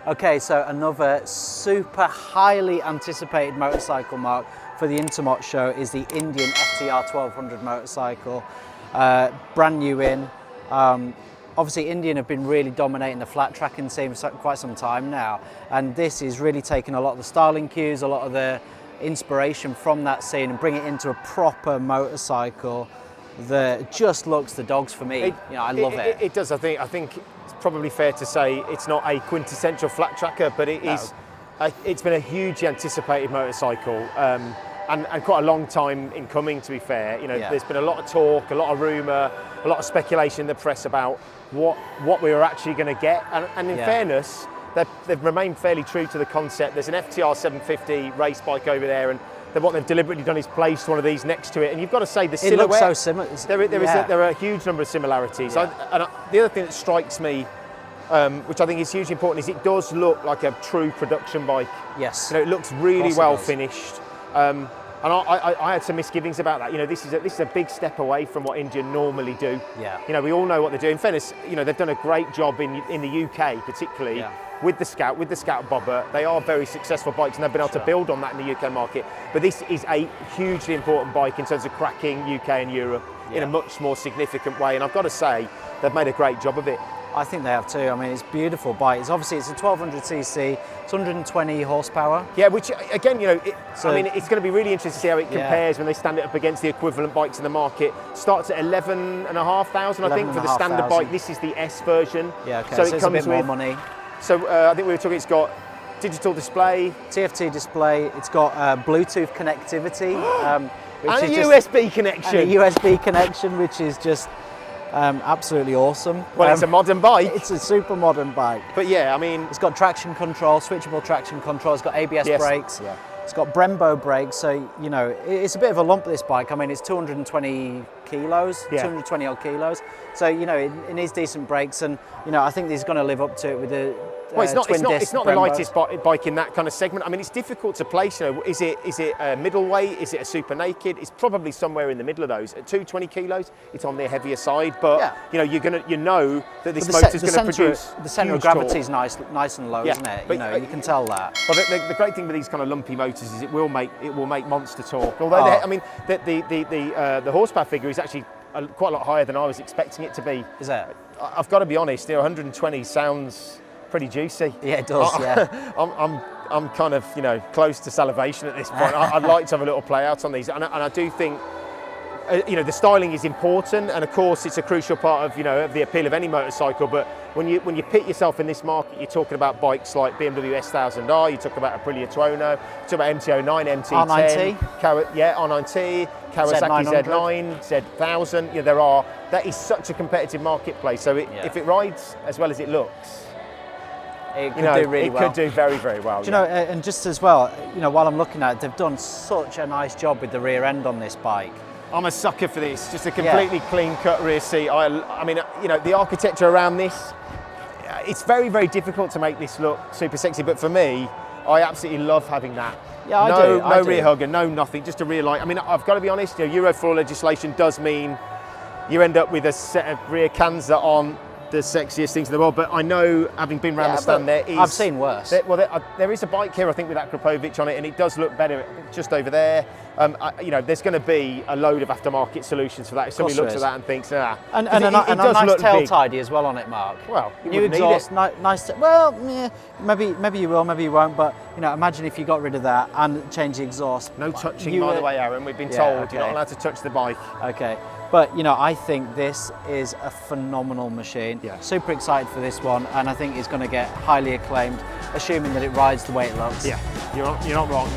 Okay, so another super highly anticipated motorcycle, Mark, for the Intermot show is the Indian FTR 1200 motorcycle. Brand new in. Obviously, Indian have been really dominating the flat tracking scene for quite some time now, and this is really taking a lot of the styling cues, a lot of the inspiration from that scene, and bring it into a proper motorcycle that just looks the dogs for me. I love it. It does. I think it's probably fair to say it's not a quintessential flat tracker, but it is. It's been a hugely anticipated motorcycle. And quite a long time in coming, to be fair. There's been a lot of talk, a lot of rumour, a lot of speculation in the press about what we were actually going to get. And in fairness, they've remained fairly true to the concept. There's an FTR 750 race bike over there, and what they've deliberately done is placed one of these next to it. And you've got to say the silhouette. It looks so similar. There are a huge number of similarities. Yeah. The other thing that strikes me, which I think is hugely important, is it does look like a true production bike. Yes. It looks really well finished. And I had some misgivings about that. This is a big step away from what Indian normally do. Yeah. We all know what they do. In fairness, they've done a great job in the UK, particularly with the Scout Bobber. They are very successful bikes, and they've been able to build on that in the UK market. But this is a hugely important bike in terms of cracking UK and Europe in a much more significant way. And I've got to say, they've made a great job of it. I think they have too. I mean, it's a beautiful bike. It's a 1200cc, it's 120 horsepower. Yeah, which again, it's going to be really interesting to see how it compares when they stand it up against the equivalent bikes in the market. Starts at 11,500, I think, for the standard bike. This is the S version. Yeah, okay. So it comes a bit more money. So I think we were talking. It's got digital display, TFT display. It's got Bluetooth connectivity, and a USB connection. And a USB connection, which is just absolutely awesome. Well, it's a modern bike. It's a super modern bike. But yeah, I mean, it's got traction control, switchable traction control. It's got ABS brakes. Yeah. It's got Brembo brakes. So it's a bit of a lump, this bike. I mean, it's 220 kilos, 220 odd kilos. So it needs decent brakes, and I think he's going to live up to it with the. Well, it's not the lightest bike in that kind of segment. I mean, it's difficult to place. Is it a middleweight? Is it a super naked? It's probably somewhere in the middle of those. At 220 kilos, it's on the heavier side. But you know that this motor's going to produce. The centre of gravity is nice and low, isn't it? But, you can tell that. Well, the great thing with these kind of lumpy motors is it will make monster torque. Although the horsepower figure is actually quite a lot higher than I was expecting it to be. Is it? I've got to be honest. 120 sounds pretty juicy. Yeah, it does. I'm kind of close to salivation at this point. I'd like to have a little play out on these, and I do think the styling is important, and of course it's a crucial part of the appeal of any motorcycle. But when you pit yourself in this market, you're talking about bikes like BMW S1000R, you talk about Aprilia Tuono, you talk about MT09, MT10, R9T, Kawasaki Z9, Z1000. That is such a competitive marketplace. So if it rides as well as it looks, it could do really well. It could do very, very well. Do and just as well, while I'm looking at it, they've done such a nice job with the rear end on this bike. I'm a sucker for this. Just a completely clean-cut rear seat. I mean, the architecture around this, it's very, very difficult to make this look super sexy. But for me, I absolutely love having that. Yeah, I do. No rear hugger, no nothing, just a rear light. I mean, I've got to be honest. Euro 4 legislation does mean you end up with a set of rear cans that aren't the sexiest things in the world, but I know, having been around the stand, I've seen worse. There is a bike here, I think, with Akrapovic on it, and it does look better just over there. There's going to be a load of aftermarket solutions for that. If somebody looks at that and thinks, and a nice tail tidy as well on it, Mark. Well, new exhaust, nice. Maybe you will, maybe you won't. But imagine if you got rid of that and changed the exhaust. No touching, by the way, Aaron. We've been told you're not allowed to touch the bike. Okay. But I think this is a phenomenal machine. Yeah. Super excited for this one, and I think it's going to get highly acclaimed, assuming that it rides the way it looks. Yeah, you're not wrong.